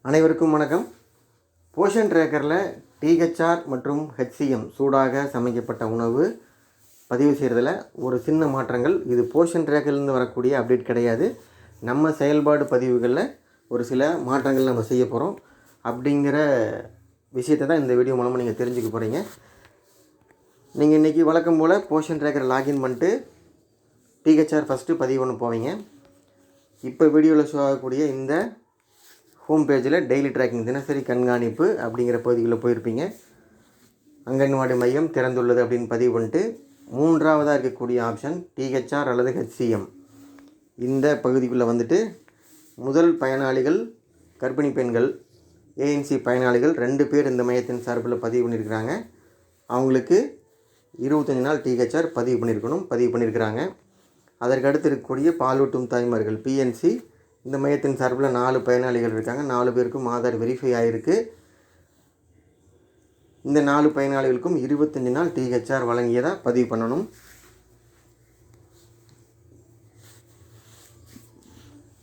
அனைவருக்கும் வணக்கம். போஷன் ட்ரேக்கரில் டிஹெச்ஆர் மற்றும் ஹெச்சிஎம் சூடாக சமைக்கப்பட்ட உணவு பதிவு செய்கிறதுல ஒரு சின்ன மாற்றங்கள். இது போஷன் ட்ரேக்கர்லேருந்து வரக்கூடிய அப்டேட் கிடையாது. நம்ம செயல்பாடு பதிவுகளில் ஒரு சில மாற்றங்கள் நம்ம செய்ய போகிறோம். அப்படிங்கிற விஷயத்தை தான் இந்த வீடியோ மூலமாக நீங்கள் தெரிஞ்சுக்க போகிறீங்க. நீங்கள் இன்றைக்கி வழக்கம் போல் போஷன் ட்ரேக்கர் லாகின் பண்ணிட்டு டிஹெச்ஆர் ஃபஸ்ட்டு பதிவு பண்ண போவீங்க. இப்போ வீடியோவில் ஷோ ஆகக்கூடிய இந்த ஹோம் பேஜில் டெய்லி ட்ராக்கிங் தினசரி கண்காணிப்பு அப்படிங்கிற பகுதிகளில் போயிருப்பீங்க. அங்கன்வாடி மையம் திறந்துள்ளது அப்படின்னு பதிவு பண்ணிட்டு மூன்றாவதாக இருக்கக்கூடிய ஆப்ஷன் டிஹெச்ஆர் அல்லது ஹெச்சிஎம். இந்த பகுதிக்குள்ளே வந்துட்டு முதல் பயனாளிகள் கர்ப்பிணி பெண்கள், ஏஎன்சி பயனாளிகள் 2 பேர் இந்த மையத்தின் சார்பில் பதிவு பண்ணியிருக்கிறாங்க. அவங்களுக்கு 25 நாள் டிஹெச்ஆர் பதிவு பண்ணியிருக்கிறாங்க. அதற்கு அடுத்து இருக்கக்கூடிய பாலூட்டும் தாய்மார்கள் பிஎன்சி இந்த மையத்தின் சார்பில் 4 பயனாளிகள் இருக்காங்க. 4 பேருக்கும் ஆதார் வெரிஃபை ஆகிருக்கு. இந்த 4 பயனாளிகளுக்கும் 25 நாள் டிஹெச்ஆர் வழங்கியதாக பதிவு பண்ணணும்.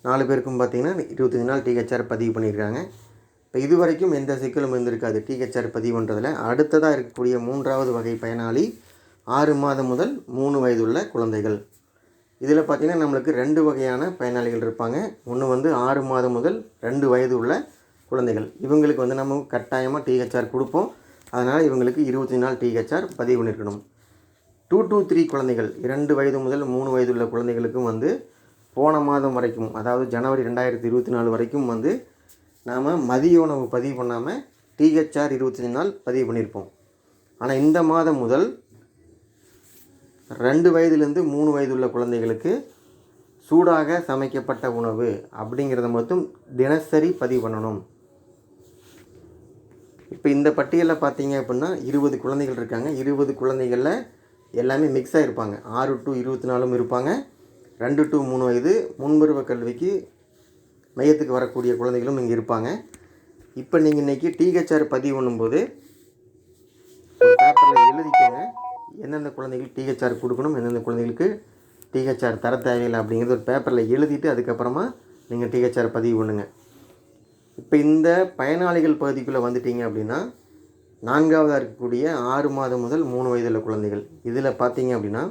நாலு பேருக்கும் பார்த்திங்கன்னா 25 நாள் டிஹெச்ஆர் பதிவு பண்ணியிருக்காங்க. இப்போ இதுவரைக்கும் எந்த சிக்கலும் இருந்திருக்காது டிஹெச்ஆர் பதிவு பண்ணுறதில். அடுத்ததாக இருக்கக்கூடிய 3வது வகை பயனாளி 6 மாதம் முதல் 3 வயதுள்ள குழந்தைகள். இதில் பார்த்திங்கன்னா நம்மளுக்கு 2 வகையான பயனாளிகள் இருப்பாங்க. ஒன்று 6 மாதம் முதல் 2 வயது உள்ள குழந்தைகள். இவங்களுக்கு நம்ம கட்டாயமாக டிஹெச்ஆர் கொடுப்போம். அதனால் இவங்களுக்கு 25 நாள் டிஹெச்ஆர் பதிவு பண்ணியிருக்கணும். 2 to 3 குழந்தைகள், 2 வயது முதல் 3 வயது உள்ள குழந்தைகளுக்கும் போன மாதம் வரைக்கும், அதாவது ஜனவரி 2024 வரைக்கும் நாம் மதிய உணவு பதிவு பண்ணாமல் டிஹெச்ஆர் 25 நாள் பதிவு பண்ணியிருப்போம். ஆனால் இந்த மாதம் முதல் 2 வயதுலேருந்து 3 வயது உள்ள குழந்தைகளுக்கு சூடாக சமைக்கப்பட்ட உணவு அப்படிங்கிறத மட்டும் தினசரி பதிவு பண்ணணும். இப்போ இந்த பட்டியலில் பார்த்தீங்க அப்படின்னா 20 குழந்தைகள் இருக்காங்க. 20 குழந்தைகளில் எல்லாமே மிக்ஸ் ஆகிருப்பாங்க. 6 to 24 இருப்பாங்க. 2 to 3 வயது முன்பருவ கல்விக்கு மையத்துக்கு வரக்கூடிய குழந்தைகளும் இங்கே இருப்பாங்க. இப்போ நீங்கள் இன்றைக்கி டிஹெச்ஆர் பதிவு பண்ணும்போது ஒரு பேப்பரில் எழுதிக்கோங்க எந்தெந்த குழந்தைகளுக்கு டிஹெச்ஆர் கொடுக்கணும், எந்தெந்த குழந்தைகளுக்கு டிஹெச்ஆர் தர தேவையில்லை அப்படிங்கிறது ஒரு பேப்பரில் எழுதிட்டு அதுக்கப்புறமா நீங்கள் டிஹெச்ஆர் பதிவு பண்ணுங்கள். இப்போ இந்த பயனாளிகள் பகுதிக்குள்ளே வந்துட்டீங்க அப்படின்னா 4வதாக இருக்கக்கூடிய 6 மாதம் முதல் 3 வயதுள்ள குழந்தைகள். இதில் பார்த்தீங்க அப்படின்னா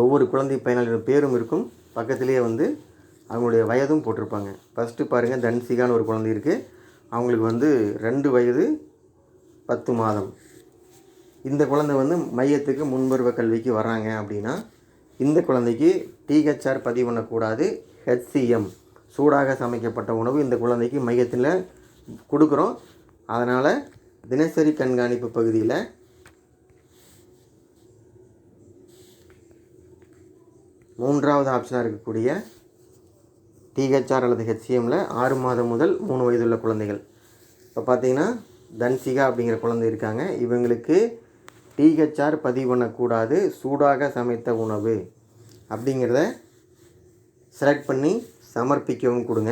ஒவ்வொரு குழந்தை பயனாளிகள் பேரும் இருக்கும். பக்கத்துலேயே அவங்களுடைய வயதும் போட்டிருப்பாங்க. ஃபஸ்ட்டு பாருங்கள், தன்சிகான்னு ஒரு குழந்தை இருக்குது. அவங்களுக்கு 2 வயது 10 மாதம். இந்த குழந்தை மையத்துக்கு முன்பருவ கல்விக்கு வராங்க அப்படின்னா இந்த குழந்தைக்கு டிஹெச்ஆர் பதிவு பண்ணக்கூடாது. ஹெச்சிஎம் சூடாக சமைக்கப்பட்ட உணவு இந்த குழந்தைக்கு மையத்தில் கொடுக்குறோம். அதனால் தினசரி கண்காணிப்பு பகுதியில் மூன்றாவது ஆப்ஷனாக இருக்கக்கூடிய டிஹெச்ஆர் அல்லது ஹெச்சிஎம்மில் 6 மாதம் முதல் 3 வயதுள்ள குழந்தைகள். இப்போ பார்த்தீங்கன்னா தன்சிகா அப்படிங்கிற குழந்தை இருக்காங்க. இவங்களுக்கு டிஹெச்ஆர் பதிவு பண்ணக்கூடாது, சூடாக சமைத்த உணவு அப்படிங்கிறத செலக்ட் பண்ணி சமர்ப்பிக்கவும் கொடுங்க.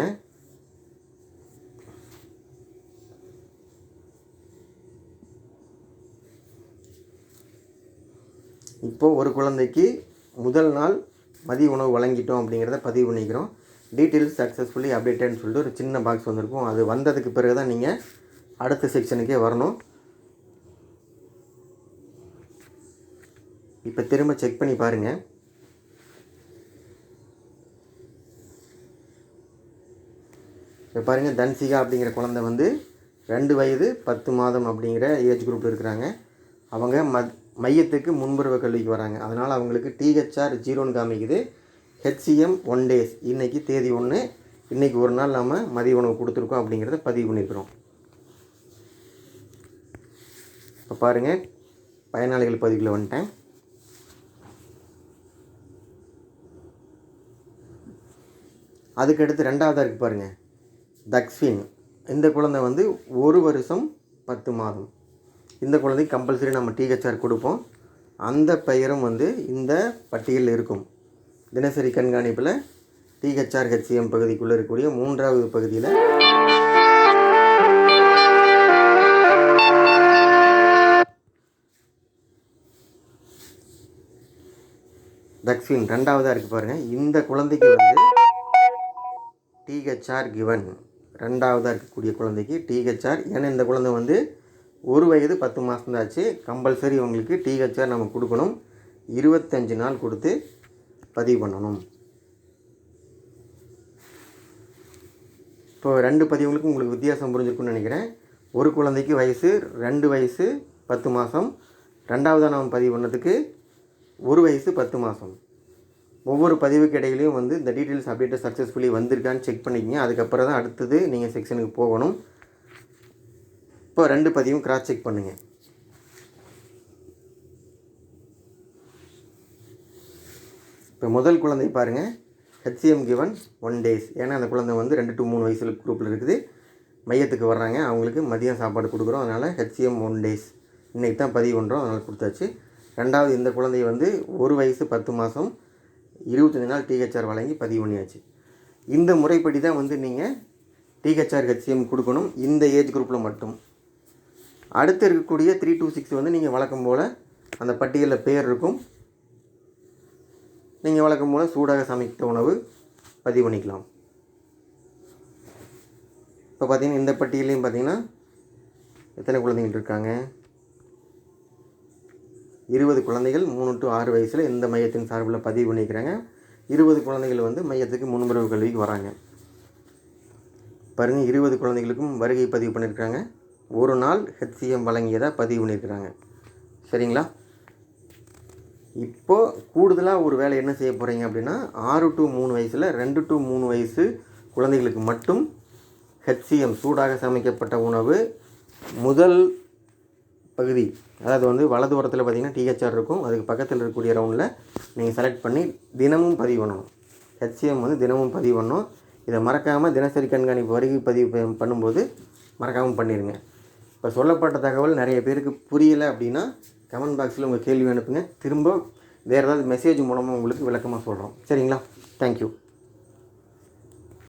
இப்போது ஒரு குழந்தைக்கு முதல் நாள் மதிய உணவு வழங்கிட்டோம் அப்படிங்கிறத பதிவு பண்ணிக்கிறோம். டீட்டெயில்ஸ் சக்ஸஸ்ஃபுல்லி அப்டேட்டட்னு சொல்லிட்டு ஒரு சின்ன பாக்ஸ் வந்திருக்கும். அது வந்ததுக்கு பிறகு தான் நீங்கள் அடுத்த செக்ஷனுக்கே வரணும். இப்போ திரும்ப செக் பண்ணி பாருங்கள். இப்போ பாருங்கள், தன்சிகா அப்படிங்கிற குழந்தை 2 வயது 10 மாதம் அப்படிங்கிற ஏஜ் குரூப்பில் இருக்கிறாங்க. அவங்க மையத்துக்கு முன்பருவ கல்விக்கு வராங்க. அதனால் அவங்களுக்கு டிஹெச்ஆர் 0ன்னு காமிக்குது. HCM 1 days. இன்றைக்கி தேதி 1, இன்றைக்கி ஒரு நாள் நாம் மதிய உணவு கொடுத்துருக்கோம் அப்படிங்கிறத பதிவு பண்ணியிருக்கிறோம். இப்போ பாருங்கள், பயனாளிகள் பதிவுக்குள்ள வந்துட்டேன். அதுக்கடுத்து 2வதாக இருக்குது பாருங்கள், தக்ஸ்வின். இந்த குழந்தை 1 வருஷம் 10 மாதம். இந்த குழந்தைக்கு கம்பல்சரி நம்ம டிஹெச்ஆர் கொடுப்போம். அந்த பெயரும் இந்த பட்டியலில் இருக்கும். தினசரி கண்காணிப்பில் டிஹெச்ஆர் ஹெச்சிஎம் பகுதிக்குள்ளே இருக்கக்கூடிய 3வது பகுதியில் தக்ஸ்வின் 2வதாக இருக்குது பாருங்கள். இந்த குழந்தைக்கு டிஹெச்ஆர் கிவன் ரெண்டாவதாக இருக்கக்கூடிய குழந்தைக்கு டிஹெச்ஆர். ஏன்னா இந்த குழந்தை வந்து 1 வயது 10 மாதம் தான் ஆச்சு. கம்பல்சரி உங்களுக்கு டிஹெச்ஆர் நம்ம கொடுக்கணும். 25 நாள் கொடுத்து பதிவு பண்ணணும். இப்போ 2 பதிவுகளுக்கும் உங்களுக்கு வித்தியாசம் புரிஞ்சிருக்குன்னு நினைக்கிறேன். ஒரு குழந்தைக்கு வயசு 2 வயசு 10 மாதம், ரெண்டாவதாக நம்ம பதிவு பண்ணதுக்கு 1 வயசு 10 மாதம். ஒவ்வொரு பதிவுக்கு இடையிலையும் வந்து இந்த டீட்டெயில்ஸ் அப்டேட் சக்ஸஸ்ஃபுல்லி வந்திருக்கான்னு செக் பண்ணிக்கங்க. அதுக்கப்புறம் தான் அடுத்தது நீங்கள் செக்ஷனுக்கு போகணும். இப்போ 2 பதிவும் கிராஸ் செக் பண்ணுங்கள். இப்போ முதல் குழந்தை பாருங்கள், HCM given 1 days. ஏன்னா அந்த குழந்தை வந்து 2 to 3 வயசுல குரூப்பில் இருக்குது. மையத்துக்கு வர்றாங்க, அவங்களுக்கு மதியம் சாப்பாடு கொடுக்குறோம். அதனால் HCM 1 days இன்றைக்கி தான் பதிவு பண்ணுறோம், அதனால் கொடுத்தாச்சு. ரெண்டாவது இந்த குழந்தை வந்து 1 வயசு 10 மாதம் 25 நாள் டிஹெச்ஆர் வழங்கி பதிவு பண்ணியாச்சு. இந்த முறைப்படி தான் வந்து நீங்கள் டிஹெச்ஆர் HCM கொடுக்கணும், இந்த ஏஜ் குரூப்பில் மட்டும். அடுத்து இருக்கக்கூடிய 3 to 6 வந்து நீங்கள் வழக்கம் போல் அந்த பட்டியலில் பேர் இருக்கும். நீங்கள் வழக்கம் போல் சூடாக சமைத்த உணவு பதிவு பண்ணிக்கலாம். இப்போ பார்த்தீங்கன்னா இந்த பட்டியலையும் பார்த்தீங்கன்னா எத்தனை குழந்தைகள் இருக்காங்க? 20 குழந்தைகள் 3 to 6 வயசில் இந்த மையத்தின் சார்பில் பதிவு பண்ணிக்கிறாங்க. 20 குழந்தைகள் வந்து மையத்துக்கு முன்புறவு கல்விக்கு வராங்க. பாருங்கள், 20 குழந்தைகளுக்கும் வருகை பதிவு பண்ணியிருக்காங்க. ஒரு நாள் HCM வழங்கியதாக பதிவு பண்ணியிருக்கிறாங்க. சரிங்களா? இப்போது கூடுதலாக ஒரு வேலை என்ன செய்ய போகிறீங்க அப்படின்னா, 6 to 3 வயசில் 2 to 3 வயசு குழந்தைகளுக்கு மட்டும் HCM சூடாக சமைக்கப்பட்ட உணவு முதல் பகுதி, அதாவது வந்து வலது ஓரத்தில் பார்த்திங்கன்னா டிஹெச்ஆர் இருக்கும். அதுக்கு பக்கத்தில் இருக்கக்கூடிய ரவுண்டில் நீங்கள் செலக்ட் பண்ணி தினமும் பதிவு பண்ணணும். HCM வந்து தினமும் பதிவு பண்ணணும். இதை மறக்காமல் தினசரி கண்காணிப்பு வருகை பதிவு பண்ணும்போது மறக்காமல் பண்ணிடுங்க. இப்போ சொல்லப்பட்ட தகவல் நிறைய பேருக்கு புரியலை அப்படின்னா கமெண்ட் பாக்ஸில் உங்கள் கேள்வி அனுப்புங்க. திரும்ப வேறு ஏதாவது மெசேஜ் மூலமாக உங்களுக்கு விளக்கமாக சொல்கிறோம். சரிங்களா? தேங்க்யூ.